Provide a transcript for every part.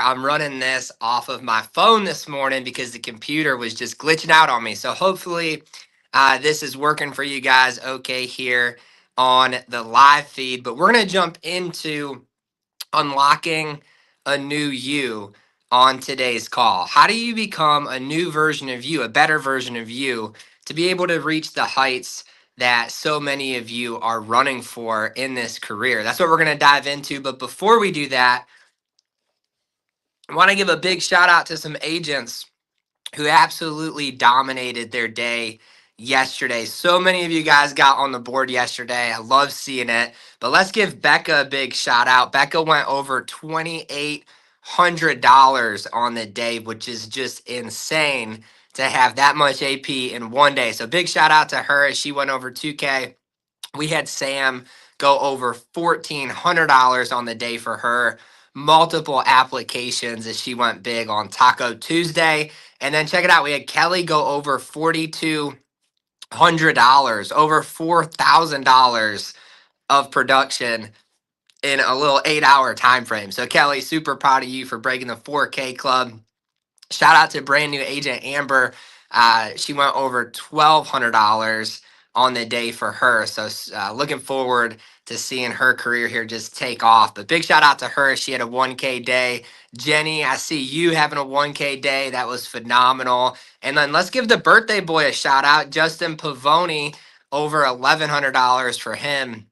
I'm running this off of my phone this morning because the computer was just glitching out on me. So hopefully this is working for you guys okay here on the live feed. But we're going to jump into unlocking a new you on today's call. How do you become a new version of you, a better version of you, to be able to reach the heights that so many of you are running for in this career? That's what we're going to dive into. But before we do that, I want to give a big shout out to some agents who absolutely dominated their day yesterday. So many of you guys got on the board yesterday. I love seeing it. But let's give Becca a big shout out. Becca went over $2,800 on the day, which is just insane to have that much AP in one day. So big shout out to her as she went over 2K. We had Sam go over $1,400 on the day for her. Multiple applications as she went big on Taco Tuesday. And then check it out. We had Kelly go over $4,200, over $4,000 of production in a little 8-hour time frame. So Kelly, super proud of you for breaking the 4K club. Shout out to brand new agent Amber. She went over $1,200 on the day for her. So looking forward to seeing her career here just take off. But big shout out to her. She had a 1K day. Jenny, I see you having a 1K day. That was phenomenal. And then let's give the birthday boy a shout out. Justin Pavoni, over $1,100 for him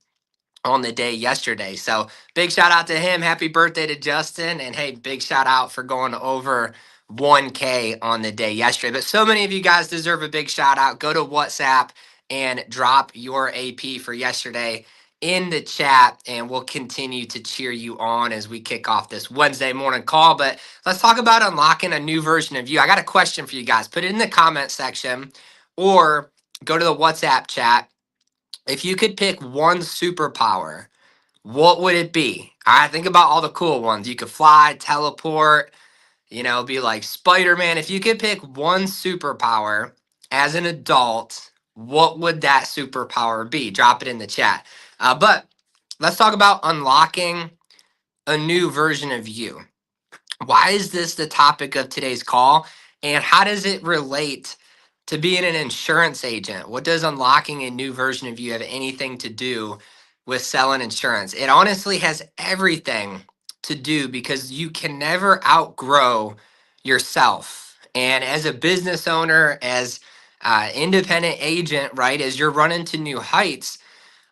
on the day yesterday. So big shout out to him. Happy birthday to Justin. And hey, big shout out for going over 1K on the day yesterday. But so many of you guys deserve a big shout out. Go to WhatsApp and drop your AP for yesterday in the chat, and we'll continue to cheer you on as we kick off this Wednesday morning call. But let's talk about unlocking a new version of you. I got a question for you guys. Put it in the comment section or go to the WhatsApp chat. If you could pick one superpower, what would it be? I think about all the cool ones. You could fly, teleport, be like Spider-Man. If you could pick one superpower as an adult, what would that superpower be? Drop it in the chat. But let's talk about unlocking a new version of you. Why is this the topic of today's call? And how does it relate to being an insurance agent? What does unlocking a new version of you have anything to do with selling insurance? It honestly has everything to do because you can never outgrow yourself. And as a business owner, as independent agent, right, as you're running to new heights,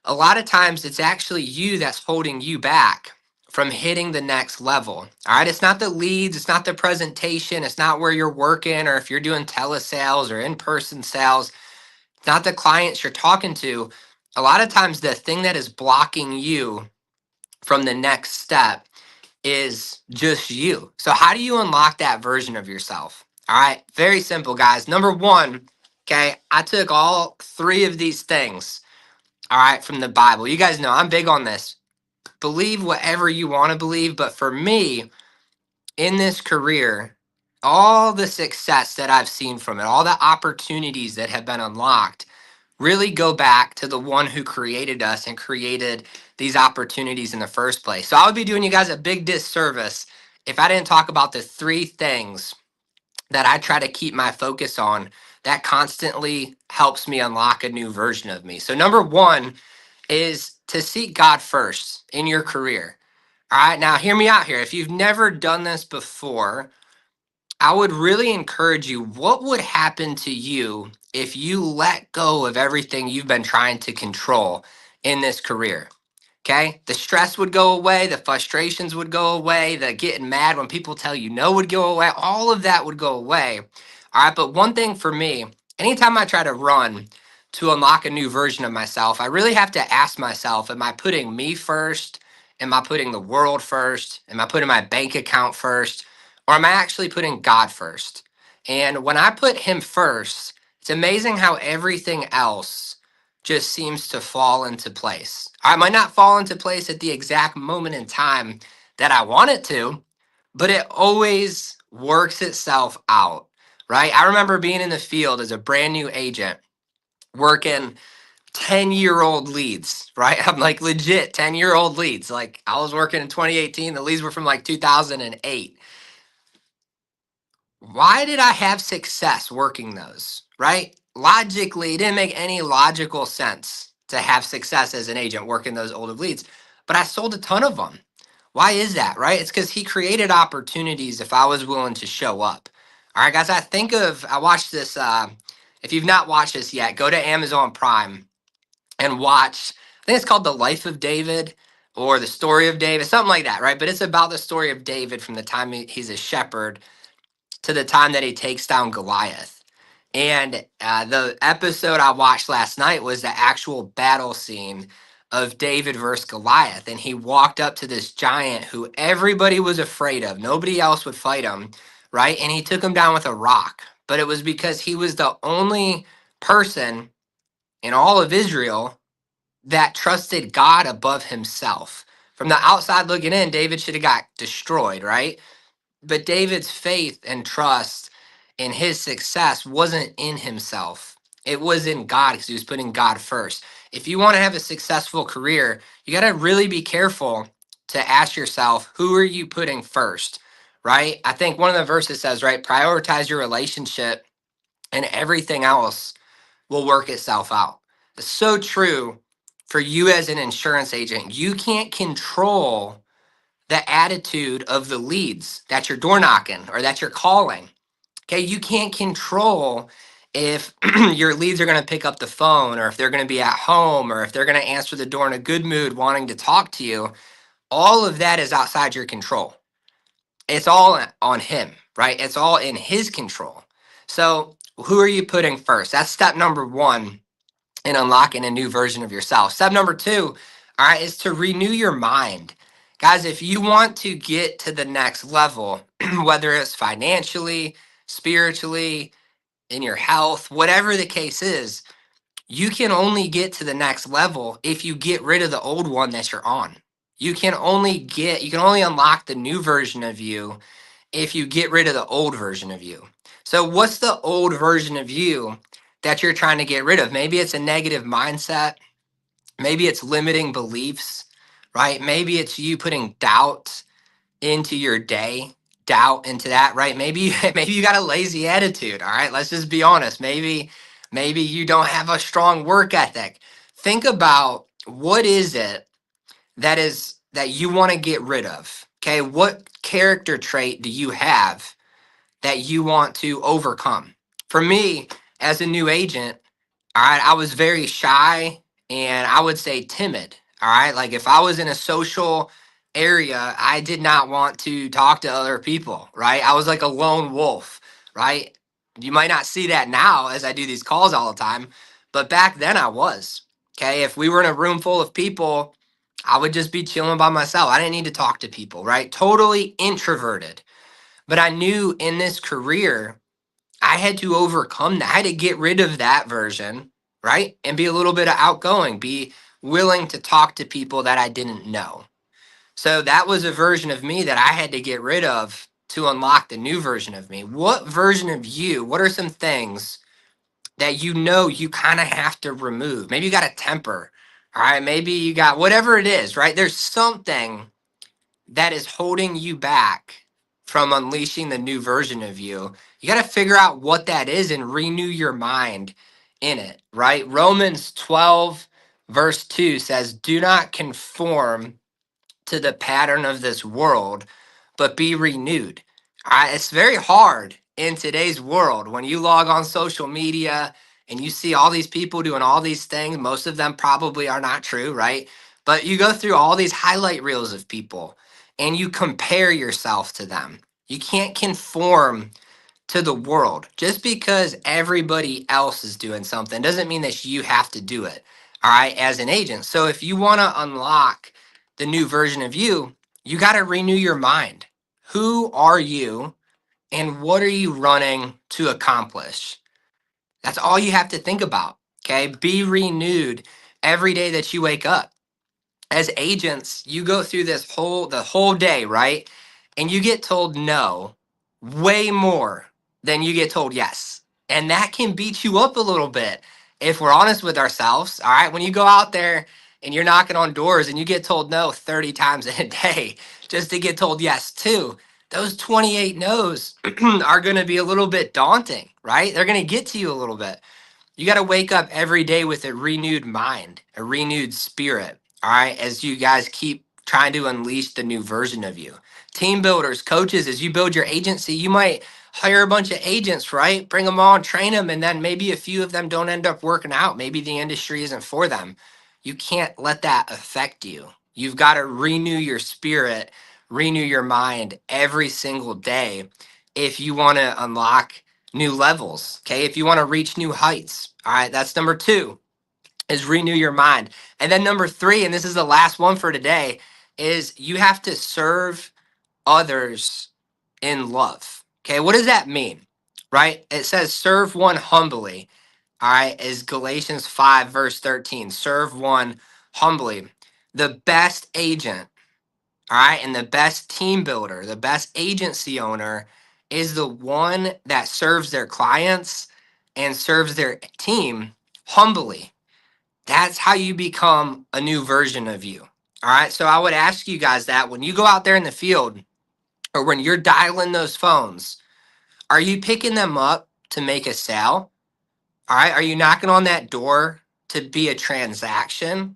a lot of times it's actually you that's holding you back from hitting the next level. All right. It's not the leads, it's not the presentation, it's not where you're working or if you're doing telesales or in person sales, it's not the clients you're talking to. A lot of times, the thing that is blocking you from the next step is just you. So, how do you unlock that version of yourself? All right. Very simple, guys. Number one, okay, I took all three of these things, all right, from the Bible. You guys know I'm big on this. Believe whatever you want to believe. But for me, in this career, all the success that I've seen from it, all the opportunities that have been unlocked, really go back to the one who created us and created these opportunities in the first place. So I would be doing you guys a big disservice if I didn't talk about the three things that I try to keep my focus on that constantly helps me unlock a new version of me. So, number one is to seek God first in your career. All right, now hear me out here. If you've never done this before, I would really encourage you. What would happen to you if you let go of everything you've been trying to control in this career? Okay, the stress would go away, the frustrations would go away, the getting mad when people tell you no would go away, all of that would go away. All right, but one thing for me, anytime I try to run to unlock a new version of myself, I really have to ask myself, am I putting me first? Am I putting the world first? Am I putting my bank account first? Or am I actually putting God first? And when I put Him first, it's amazing how everything else just seems to fall into place. I might not fall into place at the exact moment in time that I want it to, but it always works itself out, right? I remember being in the field as a brand new agent working 10-year-old leads, right? I'm like legit 10-year-old leads. Like I was working in 2018, the leads were from like 2008. why did I have success working those? Right? Logically, it didn't make any logical sense to have success as an agent working those older leads, but I sold a ton of them. Why is that? Right? It's because he created opportunities if I was willing to show up. All right, guys, I watched this. If you've not watched this yet, go to Amazon Prime and watch. I think it's called The Life of David or The Story of David, something like that, right? But it's about the story of David from the time he's a shepherd to the time that he takes down Goliath. And the episode I watched last night was the actual battle scene of David versus Goliath. And he walked up to this giant who everybody was afraid of. Nobody else would fight him, right? And he took him down with a rock. But it was because he was the only person in all of Israel that trusted God above himself. From the outside looking in, David should have got destroyed, right? But David's faith and trust in his success wasn't in himself. It was in God because he was putting God first. If you want to have a successful career, you got to really be careful to ask yourself, who are you putting first? Right? I think one of the verses says, right, prioritize your relationship and everything else will work itself out. It's so true for you as an insurance agent. You can't control the attitude of the leads that you're door knocking or that you're calling. Okay, you can't control if your leads are going to pick up the phone or if they're going to be at home or if they're going to answer the door in a good mood wanting to talk to you. All of that is outside your control. It's all on him, right? It's all in his control. So, who are you putting first? That's step number one in unlocking a new version of yourself. Step number two, all right, is to renew your mind. Guys, if you want to get to the next level, whether it's financially, spiritually, in your health, whatever the case is, you can only get to the next level if you get rid of the old one that you're on. You can only unlock the new version of you if you get rid of the old version of you. So, what's the old version of you that you're trying to get rid of? Maybe it's a negative mindset. Maybe it's limiting beliefs, right? Maybe it's you putting doubt into your day, doubt into that, right? Maybe maybe you got a lazy attitude, all right? Let's just be honest. Maybe you don't have a strong work ethic. Think about what is it that you want to get rid of? Okay? What character trait do you have that you want to overcome? For me, as a new agent, all right, I was very shy and I would say timid. All right, like if I was in a social area, I did not want to talk to other people, right? I was like a lone wolf, right? You might not see that now as I do these calls all the time, but back then I was. Okay, if we were in a room full of people, I would just be chilling by myself. I didn't need to talk to people, right? Totally introverted. But I knew in this career, I had to overcome that. I had to get rid of that version, right? And be a little bit of outgoing, be willing to talk to people that I didn't know. So that was a version of me that I had to get rid of to unlock the new version of me. What version of you, what are some things that you know you kind of have to remove? Maybe you got a temper, all right? Maybe you got whatever it is, right? There's something that is holding you back from unleashing the new version of you. You got to figure out what that is and renew your mind in it, right? Romans 12, verse 2 says, do not conform to the pattern of this world, but be renewed. It's very hard in today's world when you log on social media and you see all these people doing all these things. Most of them probably are not true, right? But you go through all these highlight reels of people and you compare yourself to them. You can't conform to the world. Just because everybody else is doing something doesn't mean that you have to do it, all right, as an agent. So if you want to unlock the new version of you, you got to renew your mind. Who are you and what are you running to accomplish? That's all you have to think about. Okay. Be renewed every day that you wake up. As agents, you go through the whole day, right? And you get told no way more than you get told yes. And that can beat you up a little bit if we're honest with ourselves. All right. When you go out there and you're knocking on doors and you get told no 30 times a day just to get told yes too, those 28 no's are going to be a little bit daunting, right? They're going to get to you a little bit. You got to wake up every day with a renewed mind, a renewed spirit. All right. As you guys keep trying to unleash the new version of you. Team builders, coaches, as you build your agency, you might hire a bunch of agents, right? Bring them on, train them, and then maybe a few of them don't end up working out. Maybe the industry isn't for them. You can't let that affect you. You've got to renew your spirit, renew your mind every single day if you want to unlock new levels. Okay. If you want to reach new heights. All right. That's number two, is renew your mind. And then number three, and this is the last one for today, is you have to serve others in love. Okay. What does that mean? Right. It says serve one humbly. All right. Is Galatians 5, verse 13. Serve one humbly. The best agent, all right. And the best team builder, the best agency owner is the one that serves their clients and serves their team humbly. That's how you become a new version of you. All right. So I would ask you guys that when you go out there in the field or when you're dialing those phones, are you picking them up to make a sale? All right. Are you knocking on that door to be a transaction?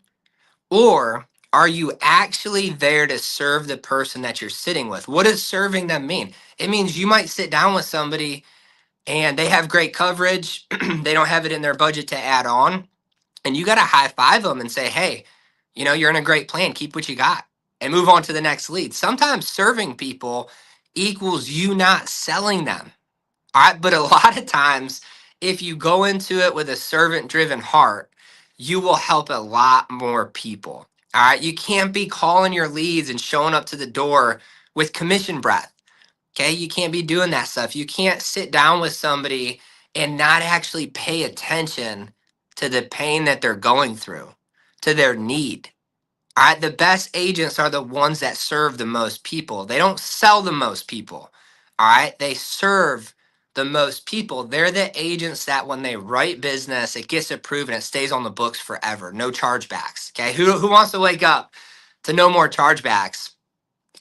Or are you actually there to serve the person that you're sitting with? What does serving them mean? It means you might sit down with somebody and they have great coverage, they don't have it in their budget to add on, and you got to high five them and say, hey, you're in a great plan, keep what you got, and move on to the next lead. Sometimes serving people equals you not selling them. All right. But a lot of times, if you go into it with a servant driven heart, you will help a lot more people. All right. You can't be calling your leads and showing up to the door with commission breath. Okay. You can't be doing that stuff. You can't sit down with somebody and not actually pay attention to the pain that they're going through, to their need. All right. The best agents are the ones that serve the most people. They don't sell the most people. All right. They serve the most people. They're the agents that when they write business, it gets approved and it stays on the books forever. No chargebacks. Okay. Who wants to wake up to no more chargebacks?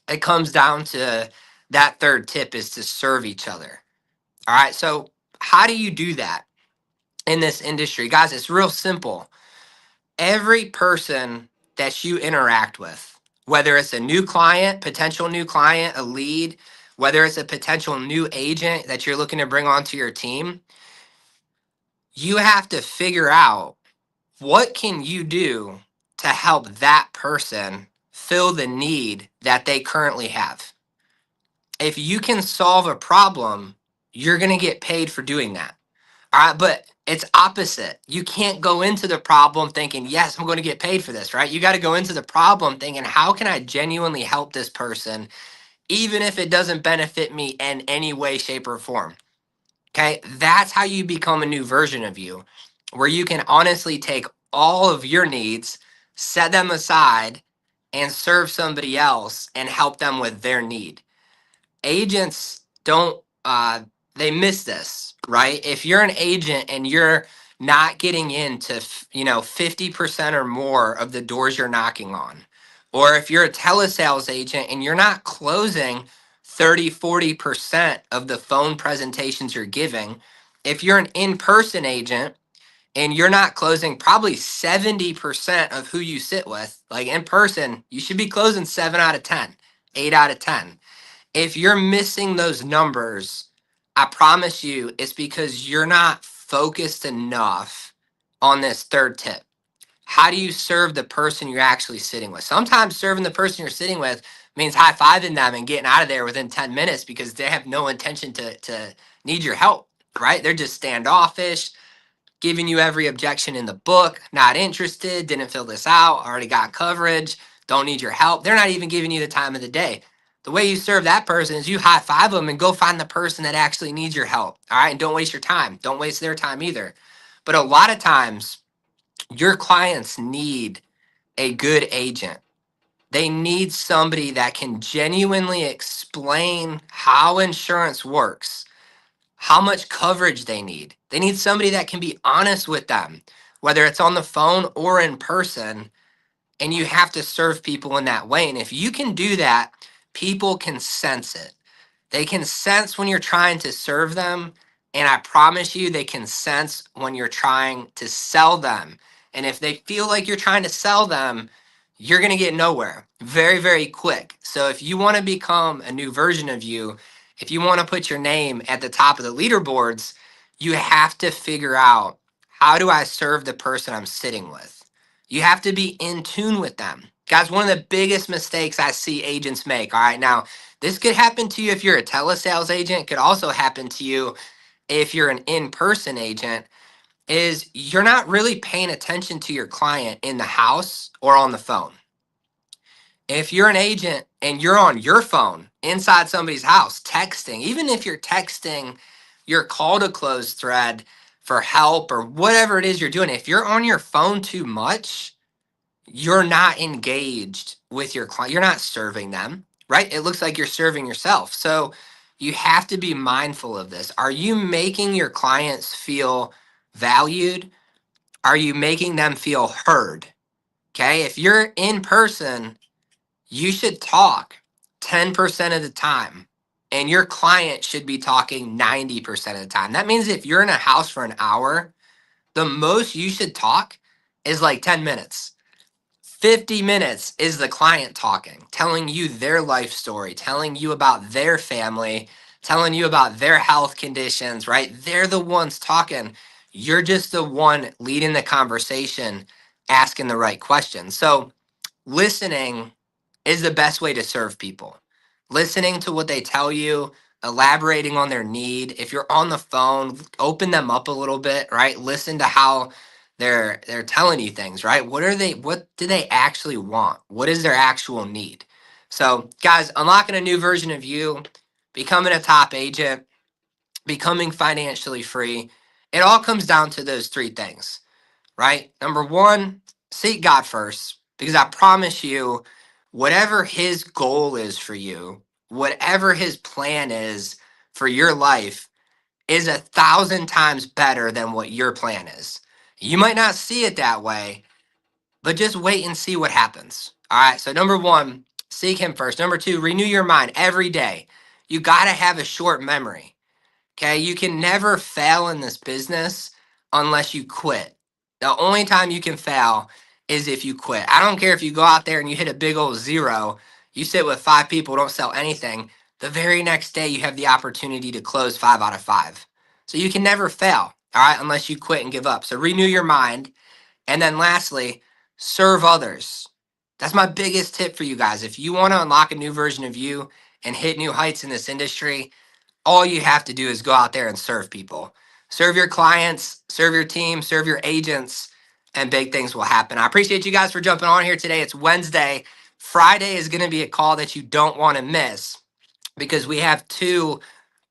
It comes down to that third tip, is to serve each other. All right. So how do you do that in this industry? Guys, it's real simple. Every person that you interact with, whether it's a new client, potential new client, a lead, whether it's a potential new agent that you're looking to bring onto your team, you have to figure out what can you do to help that person fill the need that they currently have. If you can solve a problem, you're going to get paid for doing that. All right, but it's opposite. You can't go into the problem thinking, yes, I'm going to get paid for this, right? You got to go into the problem thinking, how can I genuinely help this person, even if it doesn't benefit me in any way, shape, or form? Okay, that's how you become a new version of you, where you can honestly take all of your needs, set them aside, and serve somebody else and help them with their need. Agents don't they miss this, right? If you're an agent and you're not getting into 50% or more of the doors you're knocking on, or if you're a telesales agent and you're not closing 30-40% of the phone presentations you're giving, if you're an in-person agent and you're not closing probably 70% of who you sit with, like in person, you should be closing 7 out of 10, 8 out of 10. If you're missing those numbers, I promise you it's because you're not focused enough on this third tip. How do you serve the person you're actually sitting with? Sometimes serving the person you're sitting with means high fiving them and getting out of there within 10 minutes because they have no intention to need your help, right? They're just standoffish, giving you every objection in the book, not interested, didn't fill this out, already got coverage, don't need your help. They're not even giving you the time of the day. The way you serve that person is you high five them and go find the person that actually needs your help. All right. And don't waste your time. Don't waste their time either. But a lot of times, your clients need a good agent. They need somebody that can genuinely explain how insurance works, how much coverage they need. They need somebody that can be honest with them, whether it's on the phone or in person. And you have to serve people in that way. And if you can do that, people can sense it. They can sense when you're trying to serve them. And I promise you, they can sense when you're trying to sell them. And if they feel like you're trying to sell them, you're going to get nowhere very, very quick. So if you want to become a new version of you, if you want to put your name at the top of the leaderboards, you have to figure out, how do I serve the person I'm sitting with? You have to be in tune with them. Guys, one of the biggest mistakes I see agents make, all right, now, this could happen to you if you're a telesales agent. It could also happen to you if you're an in-person agent, is you're not really paying attention to your client in the house or on the phone. If you're an agent and you're on your phone inside somebody's house texting, even if you're texting your call to close thread for help or whatever it is you're doing, if you're on your phone too much, you're not engaged with your client. You're not serving them, right? It looks like you're serving yourself. So you have to be mindful of this. Are you making your clients feel valued? Are you making them feel heard? Okay. If you're in person, you should talk 10% of the time, and your client should be talking 90% of the time. That means if you're in a house for an hour, the most you should talk is like 10 minutes. 50 minutes is the client talking, telling you their life story, telling you about their family, telling you about their health conditions, right? They're the ones talking. You're just the one leading the conversation, asking the right questions. So, listening is the best way to serve people. Listening to what they tell you, elaborating on their need. If you're on the phone, open them up a little bit, right? Listen to how they're telling you things, right? What do they actually want? What is their actual need? So, guys, unlocking a new version of you, becoming a top agent, becoming financially free, it all comes down to those three things, right? Number one, seek God first, because I promise you, whatever his goal is for you, whatever his plan is for your life, is 1,000 times better than what your plan is. You might not see it that way, but just wait and see what happens. All right. So, number one, seek him first. Number two, renew your mind every day. You got to have a short memory. Okay. You can never fail in this business unless you quit. The only time you can fail is if you quit. I don't care if you go out there and you hit a big old zero, you sit with 5 people, don't sell anything. The very next day, you have the opportunity to close 5 out of 5. So you can never fail, all right, unless you quit and give up. So renew your mind. And then lastly, serve others. That's my biggest tip for you guys. If you want to unlock a new version of you and hit new heights in this industry, all you have to do is go out there and serve people. Serve your clients, serve your team, serve your agents, and big things will happen. I appreciate you guys for jumping on here today. It's Wednesday. Friday is going to be a call that you don't want to miss, because we have 2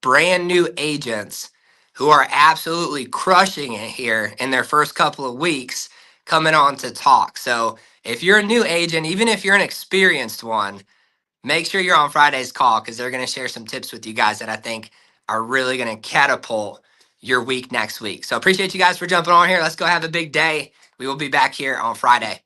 brand new agents who are absolutely crushing it here in their first couple of weeks coming on to talk. So if you're a new agent, even if you're an experienced one, make sure you're on Friday's call, because they're going to share some tips with you guys that I think are really going to catapult your week next week. So appreciate you guys for jumping on here. Let's go have a big day. We will be back here on Friday.